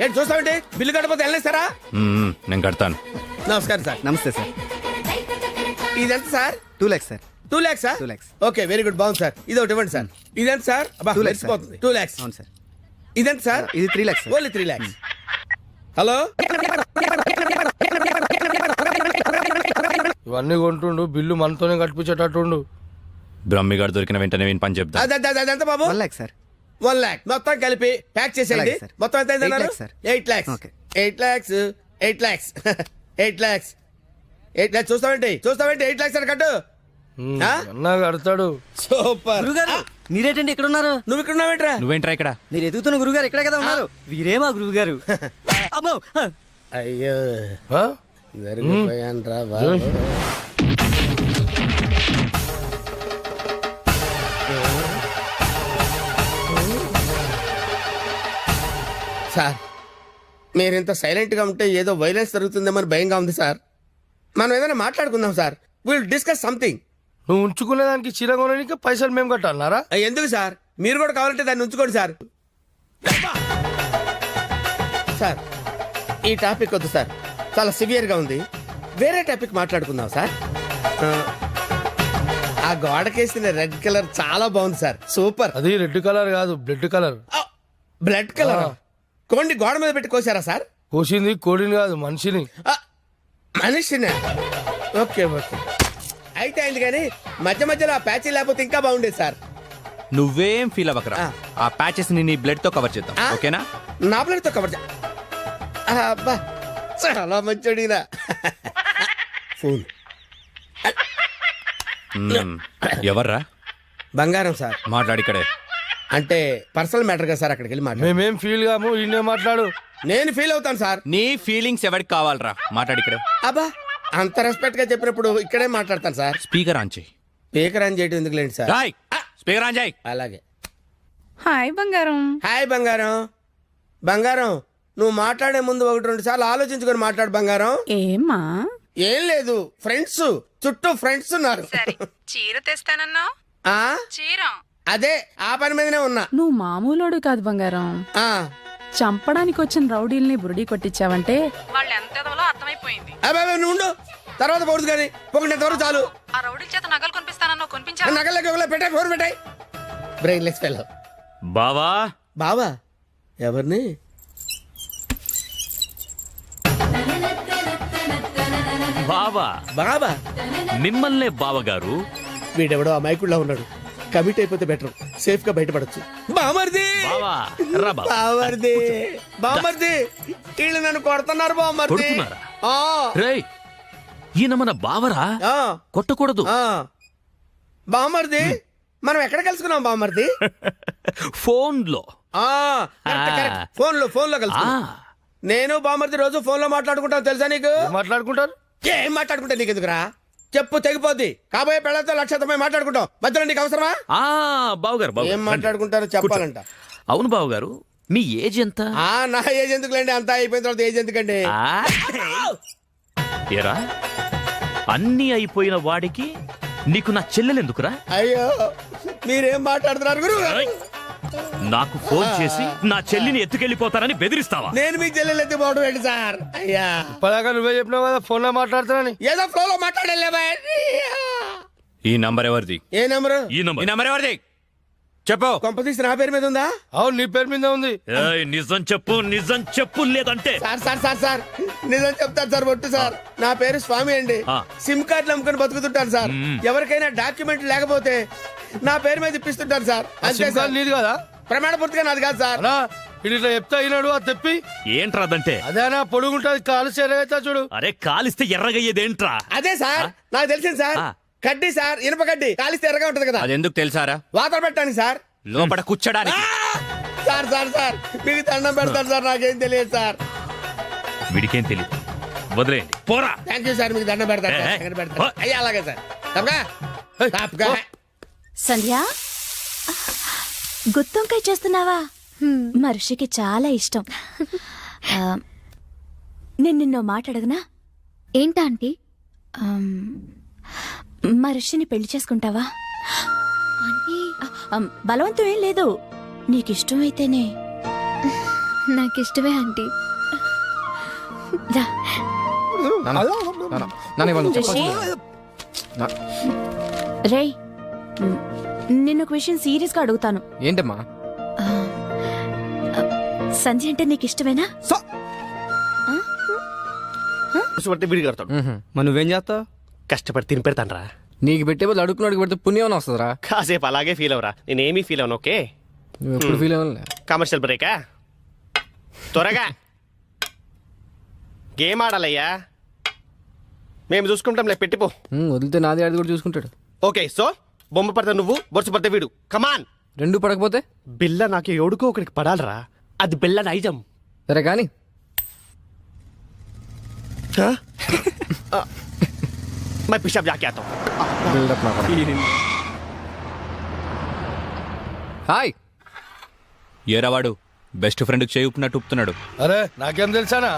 ఏంటి చూస్తావంటే? బిల్లు కట్టకపోతే వెళ్ళేస్తారా? నేను కడతాను. నమస్కారం సార్. నమస్తే సార్. ఇదెంత sir? 2 lakhs sir. 2 lakhs. 2 lakhs. Okay very good. బాగుంది సార్. ఇది ఒకటి ఇవ్వండి సార్. ఇదెంత సార్? 2 lakhs sir. 2 lakhs. అవును సార్. ఇదెంత సార్? ఇది 3 lakhs sir. Only 3 lakhs. Hello. ఇవన్నీ కొంటుండు, బిల్లు మనతోనే కట్టించేటట్టుండు. బ్రహ్మి గారు దొరికిన వెంటనే విని పని చెప్తా. అదంత బాబు? 1 lakh సార్. 1 lakh మొత్తం కలిపి ప్యాక్ చేసేయండి. అలాగే సార్. మొత్తం ఎంత అయింది 8 అన్నారు? lakhs sir. 8 lakhs. Okay. 8 lakhs. 8 lakhs. 8 lakhs. 8 lakhs. చూస్తావేంటి 8 lakhs అని కట్టు. అన్నా కడతాడు. సూపర్. గురుగారు మీరేటండి ఇక్కడ ఉన్నారు? నువ్వు ఇక్కడ ఉన్నావేంట్రా? నువ్వేంట్రా ఇక్కడ? మీరు ఎదుగుతున్న గురుగారు ఇక్కడే కదా ఉన్నారు. వీరే మా గురుగారు. అమ్మో. అయ్యో ఆ? జరిగిపోయాన్రా బాబు. సార్ మీరింత సైలెంట్ గా ఉంటే ఏదో వైలెన్స్ జరుగుతుందేమని భయంగా ఉంది సార్. మనం ఏదైనా మాట్లాడుకుందాం సార్. Will discuss something. నువ్వు ఉంచుకునే దానికి చీర కొనడానికి పైసలు మేము కట్టాలన్నారా? ఎందుకు సార్? మీరు కూడా కావాలంటే దాన్ని ఉంచుకోండి సార్. సార్ ఈ టాపిక్ వద్దు సార్, చాలా సివియర్ గా ఉంది. వేరే టాపిక్ మాట్లాడుకుందాం సార్. ఆ గోడకేసిన రెడ్ కలర్ చాలా బాగుంది సార్. సూపర్. అది రెడ్ కలర్ కాదు, బ్లడ్ కలర్. Blood colour. కోండి గోడ మీద పెట్టి కోసారా సార్? కోసింది కోడిని కాదు, మనిషిని. మనిషినే. ఓకే ఓకే అయితే అయింది. కానీ మధ్య మధ్యలో ఆ ప్యాచ్ లేకపోతే ఇంకా బాగుండేది సార్. నువ్వేం ఫీల్ అవ్వకరా. ఆ ప్యాచెస్ ని నీ బ్లడ్ తో కవర్ చేద్దాం. ఓకేనా? నా ప్లేట్తో కవర్ అబ్బా చాలా మంచోడినా. ఫోన్ ఎవర్రా? బంగారం సార్. మాట్లాడి ఇక్కడే. అంటే పర్సనల్ మ్యాటర్ కదా సార్. అక్కడికి వెళ్ళి మాట్లాడు. మేమేం ఫీల్ కాము, ఈయనే మాట్లాడు. నేను ఫీల్ అవుతాను సార్. నీ ఫీలింగ్స్ ఎవరికి కావాలరా? మాట్లాడి ఇక్కడే. అబ్బా అంత రెస్పెక్ట్ గా చెప్పినప్పుడు ఇక్కడే మాట్లాడతాను సార్. స్పీకర్ ఆన్ చేయి. స్పీకర్ ఆన్ చేయడం ఎందుకు లేండి సార్? రాయ్ స్పీకర్ ఆన్ చేయి. అలాగే. హాయ్ బంగారం. హాయ్ బంగారం. బంగారం నువ్వు మాట్లాడే ముందు 1-2 సార్లు ఆలోచించుకొని మాట్లాడు బంగారం. ఏమ్మా? ఏం లేదు, ఫ్రెండ్స్ చుట్టూ ఫ్రెండ్స్ ఉన్నారు. చీర తెస్తానన్నా? ఆ చీర అదే ఆ పని మీదనే ఉన్నా. నువ్వు మామూలోడు కాదు బంగారం. ఆ చంపడానికి వచ్చిన రౌడీల్ని బురుడి కొట్టించావంటే వాళ్ళు ఎంత ఎదవలో అర్థమైపోయింది. అబ్బాయి నువ్వు ఉండు, తర్వాత పోడుదు కానీ పొగినంతవరకు చాలు. ఆ రౌడీల చేత నగలు కొనిపిస్తానన్నావు, కొనిపించావు? నగలకి పెట్టాయి, ఫోన్ పెట్టాయి. Brainless fellow. బావా బావా ఎవరిని? బావా బాబా మిమ్మల్నే బావగారు. వీడెవడో అమాయకుడిలా ఉన్నాడు. కమిట్ అయిపోతే బెటర్, సేఫ్ గా బయటపడచ్చు. బామర్ది బావా రా బావా. బామర్ది బామర్ది వీళ్ళు నన్ను కొడుతున్నారు బామర్ది. కొడుతున్నారా? ఆ, రేయ్ ఈయన మన బావరా, ఆ, కొట్టకూడదు. ఆ. బామర్ది మనం ఎక్కడ కలుసుకున్నాం బామర్ది? ఫోన్ లో. ఆ, కరెక్ట్, కరెక్ట్. ఫోన్ లో కలుసుకున్నాం. నేను బామర్ది రోజు ఫోన్ లో మాట్లాడుకుంటాను, తెలుసా నీకు? మాట్లాడుకుంటారు. ఏం మాట్లాడుకుంటా నీకు ఎందుకురా? చెప్పు తెగిపోద్ది. కాబోయే పెళ్ళతో లక్షతమై మాట్లాడుకుంటాం, మధ్యలో నీకు అవసరమా? బావగారు ఏం బావగారు, మాట్లాడుకుంటారో చెప్పాలంట. అవును బావగారు, మీ ఏజ్ ఎంత? ఆ, నా ఏజ్ ఎందుకులేండి, అంతా అయిపోయిన తర్వాత ఏజ్ ఎందుకండి? ఏరా అన్నీ అయిపోయిన వాడికి నీకు నా చెల్లెలెందుకురా? అయ్యో మీరేం మాట్లాడుతున్నారు గురు? నాకు ఫోన్ చేసి నా చెల్లిని ఎత్తుకెళ్ళిపోతారని బెదిరిస్తావా? నేను మీకు చెల్లెలు ఎత్తిపోవడం ఏంటి సార్? అయ్యా ఇప్పటిదాకా నువ్వే చెప్పినావు కదా ఫోన్ లో మాట్లాడుతానని. ఏదో ఫ్లో లో మాట్లాడలే. ఈ నంబర్ ఎవరిది? ఏ నెంబరు? ఈ నంబర్. ఈ నంబర్ ఎవరిది చెప్పు. కొంపతీసి నా పేరు మీద ఉందా? అవును నీ పేరు మీద ఉంది. ఏయ్, నిజం చెప్పు, నిజం చెప్పు, లేదంటే సార్ సార్ సార్ సార్ నిజం చెప్తాను సార్, ఒట్టు సార్. నా పేరు స్వామి అండి. ఆ. సిమ్ కార్డులు అమ్ముకుని బతుకుతుంటాను సార్. ఎవరికైనా డాక్యుమెంట్ లేకపోతే నా పేరు మీద ఇప్పిస్తుంటాను సార్. అంతే సార్. నీది కదా? ప్రమాణ పూర్తిగా నాది కాదు సార్. అన్నా ఇది ఇట్లా చెప్తా అయినాడు అది తెప్పి. ఏంట్రా అదంటే? అదేనా పొడుగుంటది కాలు చేరవుతా చూడు. అరే కాలిస్తే ఎర్రగయ్యేదేంట్రా? అదే సార్ నాకు తెలిసింది సార్. ఆ. కడ్డీ సార్, ఇనుప కడ్డీ కాలిస్తే ఎర్రగా ఉంటది కదా, అది ఎందుకు తెలుసారా? వాతలు పెట్టడానికి సార్. లోపల కూర్చోడానికి. సార్ సార్ సార్ మీకు దండం పెడతాను సార్, నాకేం తెలియదు సార్. వీడికేం తెలియదు, వదిలేయండి, పోరా. థ్యాంక్ యూ సార్, మీకు దండం పెడతాను సార్. దండం పెడతాను. అయ్యా అలాగే సార్. తప్పగా తప్పగా. సంధ్య గుత్తొంకాయ చేస్తున్నావా? మనిషికి చాలా ఇష్టం. నేను నిన్నో మాట అడగనా? ఏంటా ఆంటీ? మనిషిని పెళ్లి చేసుకుంటావా? బలవంతం ఏం లేదు, నీకిష్టమైతేనే. నాకిష్టమే ఆంటీ. రేయ్ నిన్నొక విషయం సీరియస్ గా అడుగుతాను. ఏంటమ్మా? సంధ్య అంటే నీకు ఇష్టమేనా? విడి కడతాడు. మరి నువ్వేం చేస్తావు? కష్టపడి తిని పెడతాను రా. నీకు పెట్టే బదులు అడుగుకున్నాడు పెడితే పుణ్యం వస్తుందిరా. కాసేపు అలాగే ఫీల్ అవరా, నేనేమీ ఫీల్ అవను. ఓకే నువ్వు ఎప్పుడు ఫీల్ అవ్వలే. కమర్షియల్ బ్రేకా? త్వరగా గేమ్ ఆడాలయ్యా, మేము చూసుకుంటాంలే. పెట్టిపో. వదిలితే నాది ఆడి కూడా చూసుకుంటాడు. ఓకే సో బొమ్మ పడితే నువ్వు, బొరుసు పడితే వీడు. కమాన్. రెండు పడకపోతే బిల్ల నాకు ఎవడుకో ఒకడికి పడాలరా, అది బిల్ల నైజం. సరే కానీ मैं पिशाब जाके आता हूँ. హాయ్. ఏరా వాడు బెస్ట్ ఫ్రెండ్ చేయి ఊపినట్టు ఊపుతున్నాడు. అరే నాకేం తెలుసానా?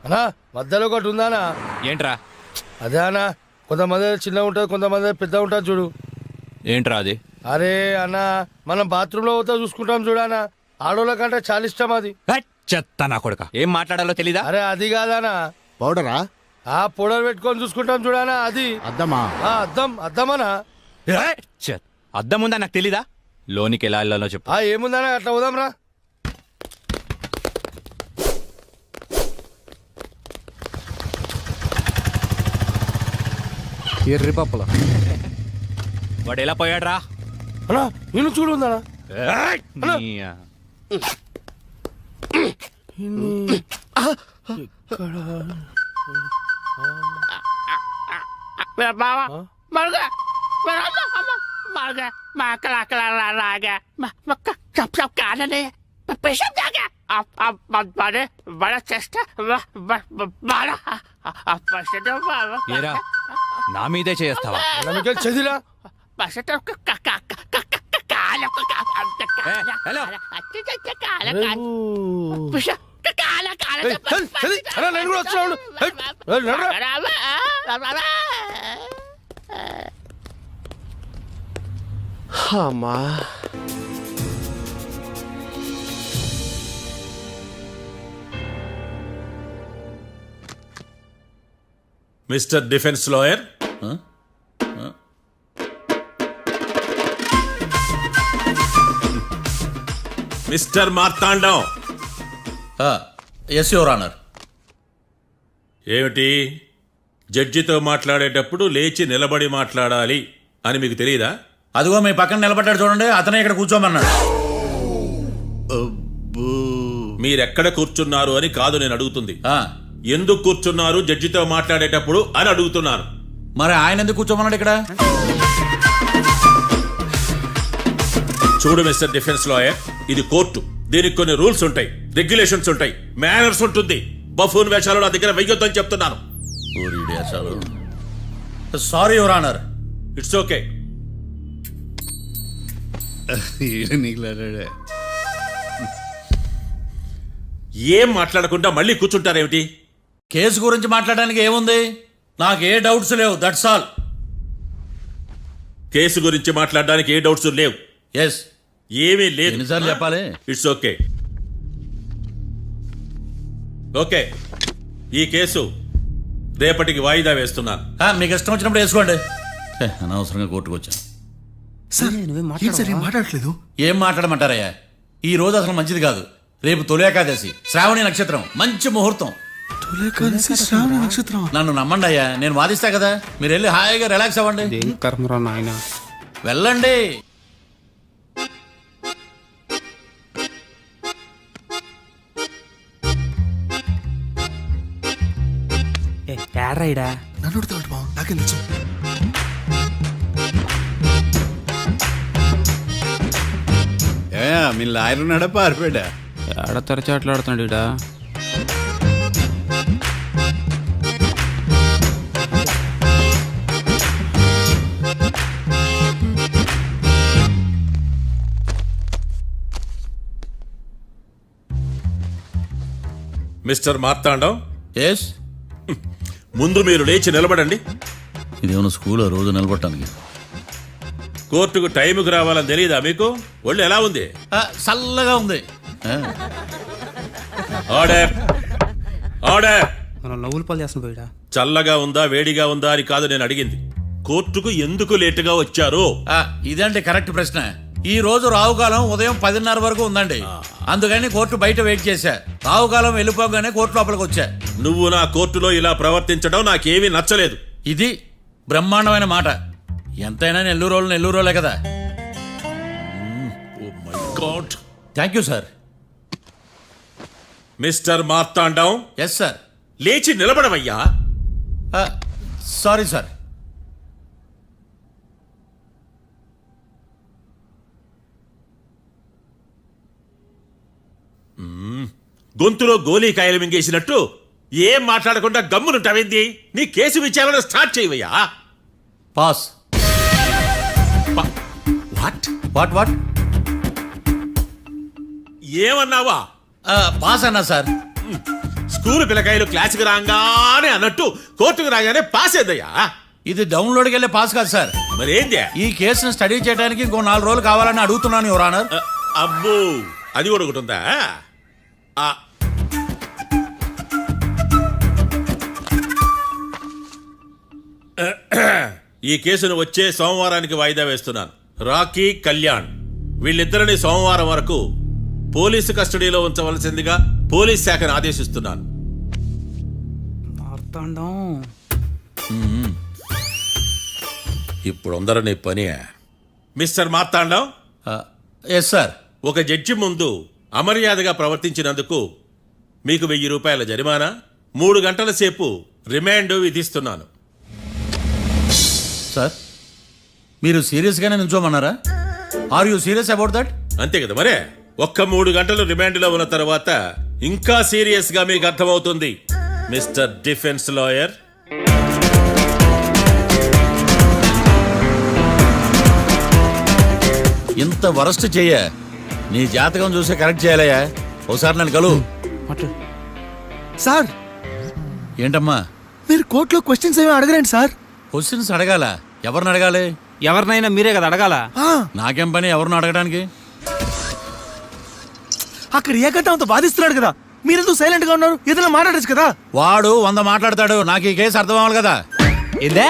అన్నా మధ్యలో ఒకటి ఉందానా? ఏంట్రా? అదే అన్నా, కొంతమంది చిన్న ఉంటుంది, కొంతమంది పెద్ద ఉంటుంది చూడు. ఏంట్రా అది? అరే అన్న, మనం బాత్రూమ్ లో పోతా చూసుకుంటాం చూడనా, ఆడోళ్ళ కంటే చాలా ఇష్టం అది. చెత్త నా కొడుక, ఏం మాట్లాడాలో తెలీదా? అరే అది కాదనా, పౌడరా? ఆ పౌడర్ పెట్టుకొని చూసుకుంటాం చూడనా, అది అద్దమా? అద్దం. అద్దమనా? అద్దం ఉందా నాకు తెలీదా? లోనికి ఎలా వెళ్ళాలో చెప్పు. ఏముందనా, అట్లా పోదాం రా. ఎర్రి పప్పుల వాడు ఎలా పోయాడు రా? అన్నా నేను చూడు ఉందనా. ఏరా నా మీదే చేస్తావా? చదిరా హలో నేను కూడా వచ్చాను. అమ్మా. Mister defence lawyer, mister Marthandam. Yes your honour. ఏమిటి, జడ్జితో మాట్లాడేటప్పుడు లేచి నిలబడి మాట్లాడాలి అని మీకు తెలియదా? అదిగో మీ పక్కన నిలబడ్డాడు చూడండి, అతనే ఇక్కడ కూర్చోమన్నాడు. మీరెక్కడ కూర్చున్నారు అని కాదు నేను అడుగుతుంది, ఎందుకు కూర్చున్నారు జడ్జితో మాట్లాడేటప్పుడు అని అడుగుతున్నాను. మరి ఆయన ఎందుకు కూర్చోమన్నాడు ఇక్కడ? చూడు మిస్టర్ డిఫెన్స్ లాయర్, ఇది కోర్టు. దీనికి కొన్ని రూల్స్ ఉంటాయి, రెగ్యులేషన్స్ ఉంటాయి, మేనర్స్ ఉంటుంది. బఫూన్ వేషాలు నా దగ్గర వెయ్యొద్దని చెప్తున్నాను. Sorry your honour. It's okay. ఏం మాట్లాడకుండా మళ్ళీ కూర్చుంటారేమిటి? కేసు గురించి మాట్లాడడానికి ఏముంది, నాకు ఏ డౌట్స్ లేవు, దట్స్ ఆల్. కేసు గురించి మాట్లాడడానికి ఏ డౌట్స్ లేవు? ఎస్. ఏమీ లేదు. ఎన్నిసార్లు చెప్పాలి? It's okay. ఓకే, ఈ కేసు రేపటికి వాయిదా వేస్తున్నాను. మీకు ఇష్టం వచ్చినప్పుడు వేసుకోండి. అనవసరంగా కోర్టుకు వచ్చాను. మాట్లాడట్లేదు. ఏం మాట్లాడమంటారయ్యా, ఈ రోజు అసలు మంచిది కాదు. రేపు తొలి ఏకాదశి, శ్రావణి నక్షత్రం, మంచి ముహూర్తం. నన్ను నమ్మండి అయ్యా, నేను వాదిస్తా కదా. మీరు వెళ్ళి హాయిగా రిలాక్స్ అవ్వండి. వెళ్ళండి. నాకేం తెలుసు. మీ లాయర్ ఉన్నాడా పారిపోయాడా? ఆడ తరచాట్లాడుతున్నాడు ఇడా. Mister Marthandam, yes. ముందు మీరు లేచి నిలబడండి. ఇదేమన్నా స్కూల్ రోజు నిలబడటానికి? కోర్టుకు టైంకి రావాలని తెలియదా మీకు? ఒళ్ళు ఎలా ఉంది? చల్లగా ఉంది. Order, order. మనం నవ్వులు పాలు చేస్తాం పోయిడా. చల్లగా ఉందా వేడిగా ఉందా అని కాదు నేను అడిగింది, కోర్టుకు ఎందుకు లేటుగా వచ్చారు? ఇదంటే కరెక్ట్ ప్రశ్న. ఈ రోజు రావుకాలం ఉదయం 10:30 వరకు ఉందండి, అందుకని కోర్టు బయట వెయిట్ చేశా. రావుకాలం వెళ్ళిపోగానే కోర్టు లోపలికి వచ్చా. నువ్వు నా కోర్టులో ఇలా ప్రవర్తించడం నాకేమీ నచ్చలేదు. ఇది బ్రహ్మాండమైన మాట. ఎంతైనా నెల్లూరోలే కదా. Oh my god. Thank you sir. Mister Marthandam, yes sir. లేచి నిలబడవయ్యా. Sorry sir. గొంతులో గోలీకాయలు మింగేసినట్టు ఏం మాట్లాడకుండా గమ్మునుంటావేంది? నీ కేసు విచారణ స్టార్ట్ చేయవయ్యా. పాస్. వాట్ వాట్ వాట్ ఏమన్నావా? పాస్ అన్నా సార్. స్కూల్ పిల్లకాయలు క్లాసుకు రాగానే అన్నట్టు కోర్టుకు రాగానే పాస్ అయ్యా. ఇది డౌన్లోడ్కి వెళ్ళే పాస్ కాదు సార్. మరేంది? ఈ కేసును స్టడీ చేయడానికి ఇంకో 4 రోజులు కావాలని అడుగుతున్నాను యువర్ ఆనర్. అబ్బో, అది కూడా ఒకటి ఉందా? ఈ కేసును వచ్చే సోమవారానికి వాయిదా వేస్తున్నాను. రాకీ, కళ్యాణ్ వీళ్ళిద్దరిని సోమవారం వరకు పోలీసు కస్టడీలో ఉంచవలసిందిగా పోలీస్ శాఖను ఆదేశిస్తున్నాను. ఇప్పుడు అందరూ నీ పని. మిస్టర్ మార్తాండం. Yes sir. ఒక జడ్జి ముందు అమర్యాదగా ప్రవర్తించినందుకు మీకు 1000 రూపాయల జరిమానా, 3 గంటల సేపు రిమాండ్ విధిస్తున్నాను. సార్, మీరు సీరియస్గానే నిల్చోమన్నారా? Are you serious about that? అంతే కదా మరే. ఒక్క 3 గంటలు రిమాండ్లో ఉన్న తర్వాత ఇంకా సీరియస్ గా మీకు అర్థమవుతుంది మిస్టర్ డిఫెన్స్ లాయర్. ఇంత వరస్ట్ చెయ్య, నీ జాతకం చూసి కరెక్ట్ చేయాలయ్యా. ఒకసారి నన్ను కలువు. సార్, ఏంటమ్మా మీరు కోర్టులో క్వశ్చన్స్ ఏమి అడగరండి సార్. క్వశ్చన్స్ అడగాల? ఎవరిని అడగాలి? ఎవరినైనా మీరే కదా అడగాల. నాకేం పని ఎవరిని అడగడానికి? అక్కడ ఏకతాంతో బాధిస్తున్నాడు కదా, మీరెందుకు సైలెంట్ గా ఉన్నారు? ఏదైనా మాట్లాడచ్చు కదా. వాడు 100 మాట్లాడతాడు, నాకు ఈ కేసు అర్థం అవ్వాలి కదా. ఏందే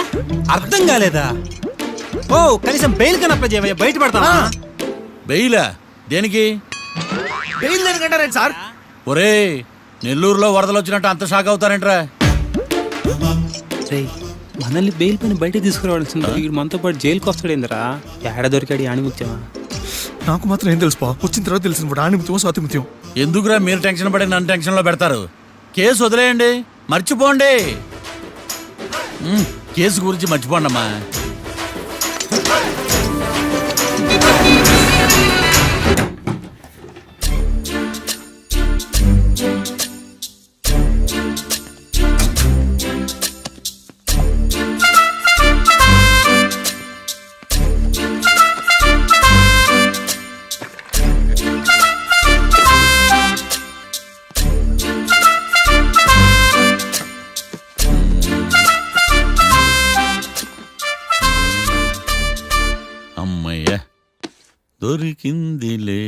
అర్థం కాలేదా? ఓ కనీసం బెయిల్ కన్నా అప్లై చేయవయ్యా, బయట పడతావా? బెయిలా? దేనికి? బెయిల్ దేనికంటారేంటి సార్? ఒరే, నెల్లూరులో వరదలు వచ్చినట్టు అంత షాక్ అవుతారేంట్రా? మనల్ని బెయిల్ పైన బయట తీసుకురావాల్సింది, వీడు మనతో పాటు జైలుకి వస్తాడేందిరా? ఏడ దొరికాడు ఆణిముత్యమా? నాకు మాత్రం ఏం తెలుసు, వచ్చిన తర్వాత తెలిసిన ఆణిముత్యం స్వాతిముత్యం. ఎందుకురా మీరు టెన్షన్ పడి నన్ను టెన్షన్ లో పెడతారు? కేసు వదిలేయండి, మర్చిపోండి. కేసు గురించి మర్చిపోండి అమ్మా. అమ్మయ్య, దొరికిందిలే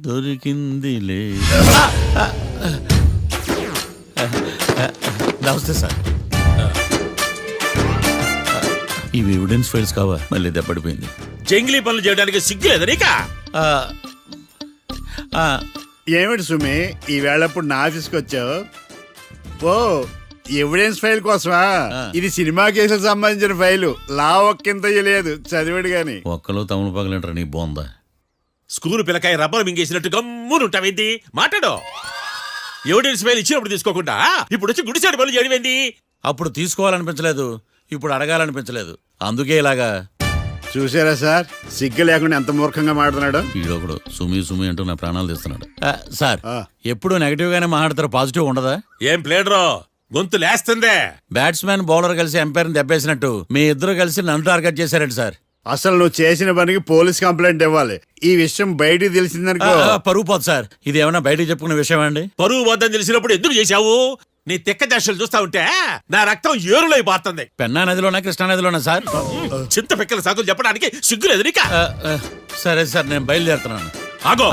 దొరికిందిలే. నమస్తే సార్. ఇవి ఎవిడెన్స్ ఫైల్స్ కావా? మళ్ళీ దెబ్బడిపోయింది. జంగిలీ పనులు చేయడానికి సిగ్గులేదు నీకా? ఏమిటి సుమి ఈ వేళప్పుడు నా ఆఫీస్కి వచ్చావు? ఓ ఎవిడెన్స్ ఫైల్ కోసమా? ఇది సినిమా కేసులకు సంబంధించిన ఫైలు. లా ఒక్కింత లేదు, చదివాడు గాని. ఒక్కలో తమను పగలంటారా నీ బోందా? School పిల్లకాయ rubber మింగేసినట్టు గమ్మునుంటావేంది? మాట్లాడు. ఎవిడెన్స్ ఫైల్ ఇచ్చినప్పుడు తీసుకోకుండా ఇప్పుడు వచ్చి గుడిసాడు పనులు చేయడమేంది? అప్పుడు తీసుకోవాలనిపించలేదు, ఇప్పుడు అడగాలనిపించలేదు, అందుకే ఇలాగా. చూసారా సార్, సిగ్గు లేకుండా ఎంత మూర్ఖంగా మాట్లాడుతున్నాడు. ఈడొకడు సుమి సుమి అంటూ నా ప్రాణాలు తీస్తున్నాడు. సార్, ఎప్పుడు నెగటివ్ గానే మాట్లాడతారు, పాజిటివ్ ఉండదా? ఏం ప్లేడరో గొంతు లేస్తుందే. బ్యాట్స్మెన్ బౌలర్ కలిసి ఎంపైర్ దెబ్బేసినట్టు మీ ఇద్దరు కలిసి నన్ను టార్గెట్ చేశారండి సార్. అసలు నువ్వు చేసిన పనికి పోలీస్ కంప్లైంట్ ఇవ్వాలి. ఈ విషయం బయటికి తెలిసిందనుకో పరువు పోదు సార్. ఇది ఏమన్నా బయటికి చెప్పుకునే విషయం అండి? పరువు వద్దని తెలిసినప్పుడు ఎందుకు చేశావు? నీ తెక్క దశలు చూస్తా ఉంటే నా రక్తం ఏరులై పారుతుంది. పెన్నా నదిలోనా కృష్ణా నదిలోనా సార్? చింత పిక్కల సాకులు చెప్పడానికి సిగ్గులేదు నీకా? సరే సార్, నేను బయలుదేరుతున్నాను. ఆగో,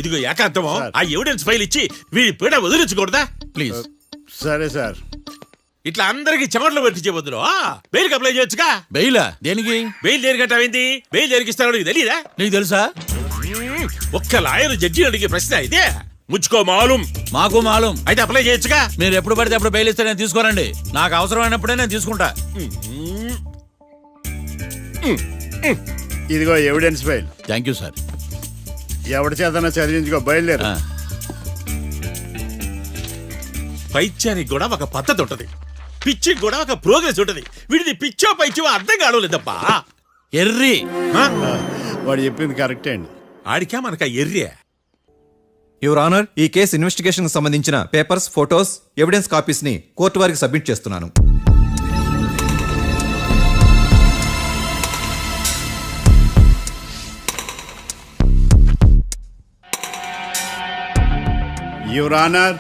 ఇదిగో ఏకాంతమో ఆ ఎవిడెన్స్ ఫైల్ ఇచ్చి వీడి పీడ వదిలించకూడదా? ప్లీజ్. సరే సార్. ఇట్లా అందరికి చెమటలు పెట్టించే బదులు బెయిల్కి అప్లై చేయొచ్చుగా. బెయిలా? దేనికి? బెయిల్ దేనికంటావేంది? బెయిల్ దేనికిస్తారో నీకు తెలియదా? నీకు తెలుసా? ఒక్క లాయర్ జడ్జి అడిగే ప్రశ్న అయితే ముచ్చుకో మాలూం. మాకు మాలూం. అయితే అప్లై చేయొచ్చుగా. మీరు ఎప్పుడు పడితే అప్పుడు బెయిల్ ఇస్తే నేను తీసుకోరండి. నాకు అవసరమైనప్పుడే నేను తీసుకుంటా. ఇదిగో evidence file. Thank you sir. ఎవరి చేతనా చదివించుకో, బయలుదేరు. పైత్యానికి కూడా ఒక పద్ధతి ఉంటది, పిచ్చికి కూడా ఒక ప్రోగ్రెస్ ఉంటది. వీడిది పిచ్చో పైచో అర్థం కావలేదప్పా. ఎర్రి. వాడు చెప్పింది కరెక్టే అండి. ఆడికా మనక ఎర్రే. యువర్ ఆనర్, ఈ కేసు ఇన్వెస్టిగేషన్ కు సంబంధించిన పేపర్స్, ఫోటోస్, ఎవిడెన్స్ కాపీస్ ని కోర్టు వారికి సబ్మిట్ చేస్తున్నాను. యువర్ ఆనర్,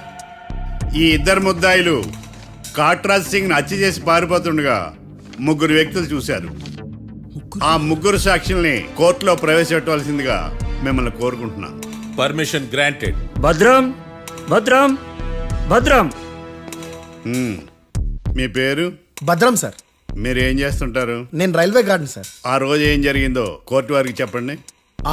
ఈ ఇద్దరు ముద్దాయిలు కాట్రాజ్ సింగ్ హత్య చేసి పారిపోతుండగా ముగ్గురు వ్యక్తులు చూశారు. ఆ ముగ్గురు సాక్షుల్ని కోర్టులో ప్రవేశపెట్టవలసిందిగా మిమ్మల్ని కోరుకుంటున్నాను. Permission granted. భద్రం భద్రం భద్రం. మీ పేరు? భద్రం సార్. మీరు ఏం చేస్తుంటారు? నేను రైల్వే గార్డెన్ సార్. ఆ రోజు ఏం జరిగిందో కోర్టు వారికి చెప్పండి.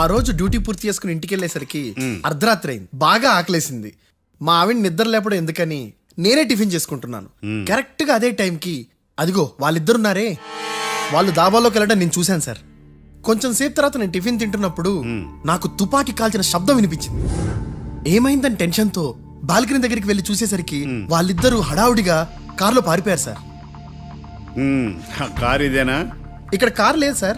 ఆ రోజు డ్యూటీ పూర్తి చేసుకుని ఇంటికి వెళ్ళేసరికి అర్ధరాత్రి అయింది. బాగా ఆకలేసింది. మా ఆవిడ నిద్ర లేపడం ఎందుకని నేనే టిఫిన్ చేసుకుంటున్నాను. కరెక్ట్ గా అదే టైంకి అదిగో వాళ్ళిద్దరున్నారే, వాళ్ళు దాబాలోకి వెళ్ళడం నేను చూశాను సార్. కొంచెం సేపు తర్వాత నేను టిఫిన్ తింటున్నప్పుడు నాకు తుపాకీ కాల్చిన శబ్దం వినిపించింది. ఏమైందని టెన్షన్తో బాల్కనీ దగ్గరికి వెళ్ళి చూసేసరికి వాళ్ళిద్దరూ హడావుడిగా కారులో పారిపోయారు సార్. కారు ఇదేనా? ఇక్కడ కారు లేదు సార్.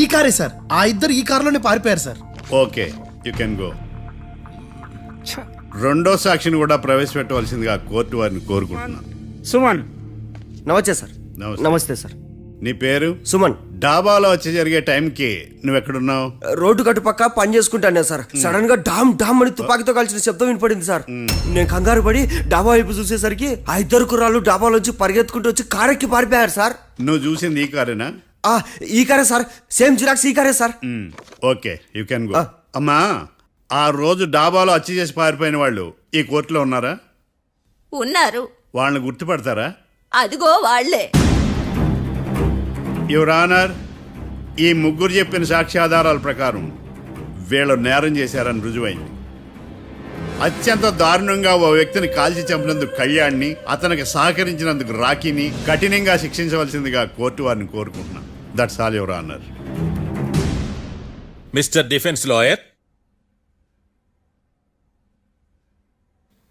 ఈ కారే సార్. ఆ ఇద్దరు ఈ కారులోనే పారిపోయారు sir. Okay, you can go. రెండో సాక్షిని కూడా ప్రవేశపెట్టవలసిందిగా కోర్టు వారిని కోరుకుంటున్నాను. సుమన్. నమస్తే సార్. నమస్తే. నమస్తే సార్. నీ పేరు సుమన్. డాబాలో వచ్చి జరిగే టైంకి నువ్వెక్కడున్నావు? రోడ్డు కట్టు పక్క పని చేసుకుంటానే సార్. సడన్ గా డామ్ డామ్ అని తుపాకీతో కాల్చిన శబ్దం వినపడింది సార్. నేను కంగారు పడి డాబా వైపు చూసేసరికి ఆ 2 కుర్రాళ్ళు డాబాలోంచి పరిగెత్తుకుంటూ వచ్చి కారెక్కి పారిపోయారు సార్. నువ్వు చూసింది ఈ కారేనా? ఈ కారే సార్, సేమ్ జిరాక్స్ ఈ కారే sir. Okay, you can go. అమ్మా, ఆ రోజు డాబాలో వచ్చి చేసి పారిపోయిన వాళ్ళు ఈ కోర్టులో ఉన్నారా? ఉన్నారు. వాళ్ళని గుర్తుపడతారా? అదిగో వాళ్లే. యువర్ ఆనర్, ఈ ముగ్గురు చెప్పిన సాక్ష్యాధారాల ప్రకారం వీళ్ళు నేరం చేశారని రుజువైంది. అత్యంత దారుణంగా ఓ వ్యక్తిని కాల్చి చంపినందుకు కళ్యాణ్ని, అతనికి సహకరించినందుకు రాకీని కఠినంగా శిక్షించవలసిందిగా కోర్టు వారిని కోరుకుంటున్నాను. That's all your honour. Mister defence lawyer,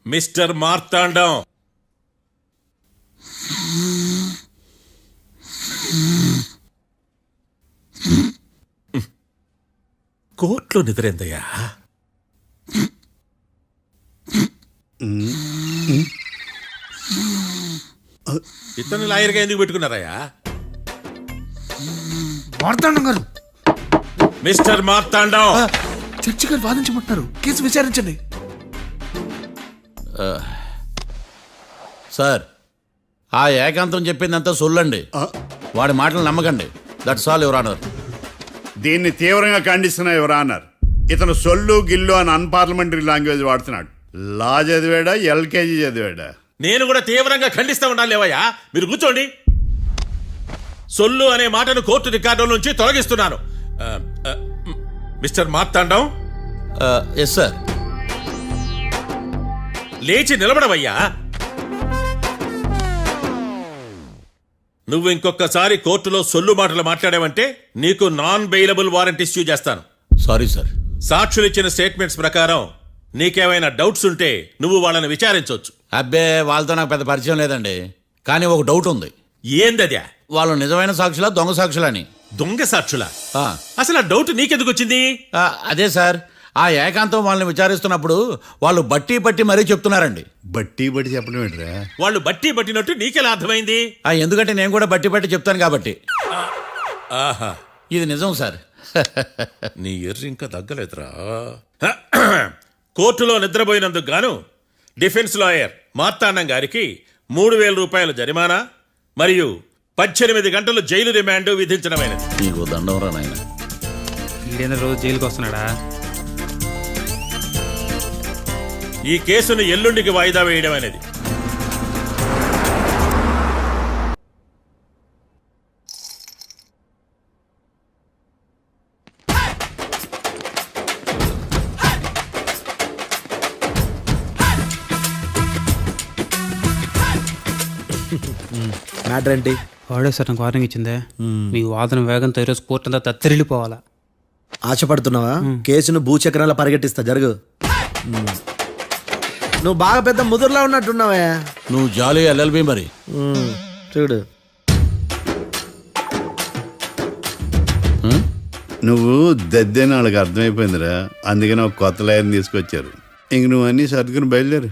mister Marthandam, కోర్టులో నిద్రేందయ్యా? ఇతను లాయర్గా ఎందుకు పెట్టుకున్నారయ్యా? మార్తాండం గారు, మిస్టర్ మార్తాండం, చర్చి గారు వాదించమంటున్నారు. కేసు విచారించండి. సార్, ఆ ఏకాంతం చెప్పిందంతా సొల్లండి. వాడి మాటలు నమ్మకండి. That's all your honour. దీన్ని తీవ్రంగా ఖండిస్తున్నా యువర్ ఆనర్. ఇతను సొల్లు గిల్లు అని అన్పార్లమెంటరీ లాంగ్వేజ్ వాడుతున్నాడు. లా చదివాడా, ఎల్కేజీ చదివాడా? నేను కూడా తీవ్రంగా ఖండిస్తా ఉండాలి లేవయ్యా. మీరు కూర్చోండి. సొల్లు అనే మాటను కోర్టు రికార్డుల నుంచి తొలగిస్తున్నాను. Mister Marthandam, yes sir. లేచి నిలబడవయ్యా. నువ్వు ఇంకొకసారి కోర్టులో సొల్లు మాటలు మాట్లాడావంటే నీకు నాన్ బెయిలబుల్ వారెంట్ ఇష్యూ చేస్తాను. Sorry sir. సాక్షులు ఇచ్చిన స్టేట్మెంట్స్ ప్రకారం నీకేమైనా డౌట్స్ ఉంటే నువ్వు వాళ్ళని విచారించవచ్చు. అబ్బే, వాళ్ళతో నాకు పెద్ద పరిచయం లేదండి. కానీ ఒక డౌట్ ఉంది. ఏందద్యా? వాళ్ళు నిజమైన సాక్షులా, దొంగ సాక్షులని? దొంగ సాక్షులా? అసలు ఆ డౌట్ నీకెందుకు వచ్చింది? అదే సార్, ఆ ఏకాంతం వాళ్ళని విచారిస్తున్నప్పుడు వాళ్ళు బట్టి బట్టి మరీ చెప్తున్నారండి. బట్టి బట్టి చెప్పడం ఏంట్రా? వాళ్ళు బట్టి పట్టినట్టు నీకెలా అర్థమైంది? ఎందుకంటే నేను కూడా బట్టి బట్టి చెప్తాను కాబట్టి. ఆహా, ఇది నిజం సార్. నీ ఎర్రి ఇంకా తగ్గలేదురా. కోర్టులో నిద్రపోయినందుకు గాను డిఫెన్స్ లాయర్ మార్తాండం గారికి 3,000 రూపాయల జరిమానా మరియు 18 గంటలు జైలు రిమాండ్ విధించడమైనది. నీకు దండం రా నాయన. రోజు జైలుకి వస్తున్నాడా? ఈ కేసును ఎల్లుండికి వాయిదా వేయడం అనేది. మ్యాటర్ ఏంటి? వాడే సార్ నాకు వార్నింగ్ ఇచ్చిందే. మీ వాదన వేగంతో ఈరోజు కోర్టు అంతా తత్తరిల్లిపోవాలా. ఆశపడుతున్నావా? కేసును భూచక్రాల పరిగెట్టిస్తా, జరుగు. నువ్వు బాగా పెద్ద ముదురులా ఉన్నట్టున్నావే. నువ్వు జాలి ఎల్ఎల్బి మరి. చూడు, నువ్వు దద్దేని వాళ్ళకి అర్థమైపోయిందిరా. అందుకని ఒక కొత్త లాయర్ని తీసుకొచ్చారు. ఇంక నువ్వు అన్నీ సర్దుకుని బయలుదేరు.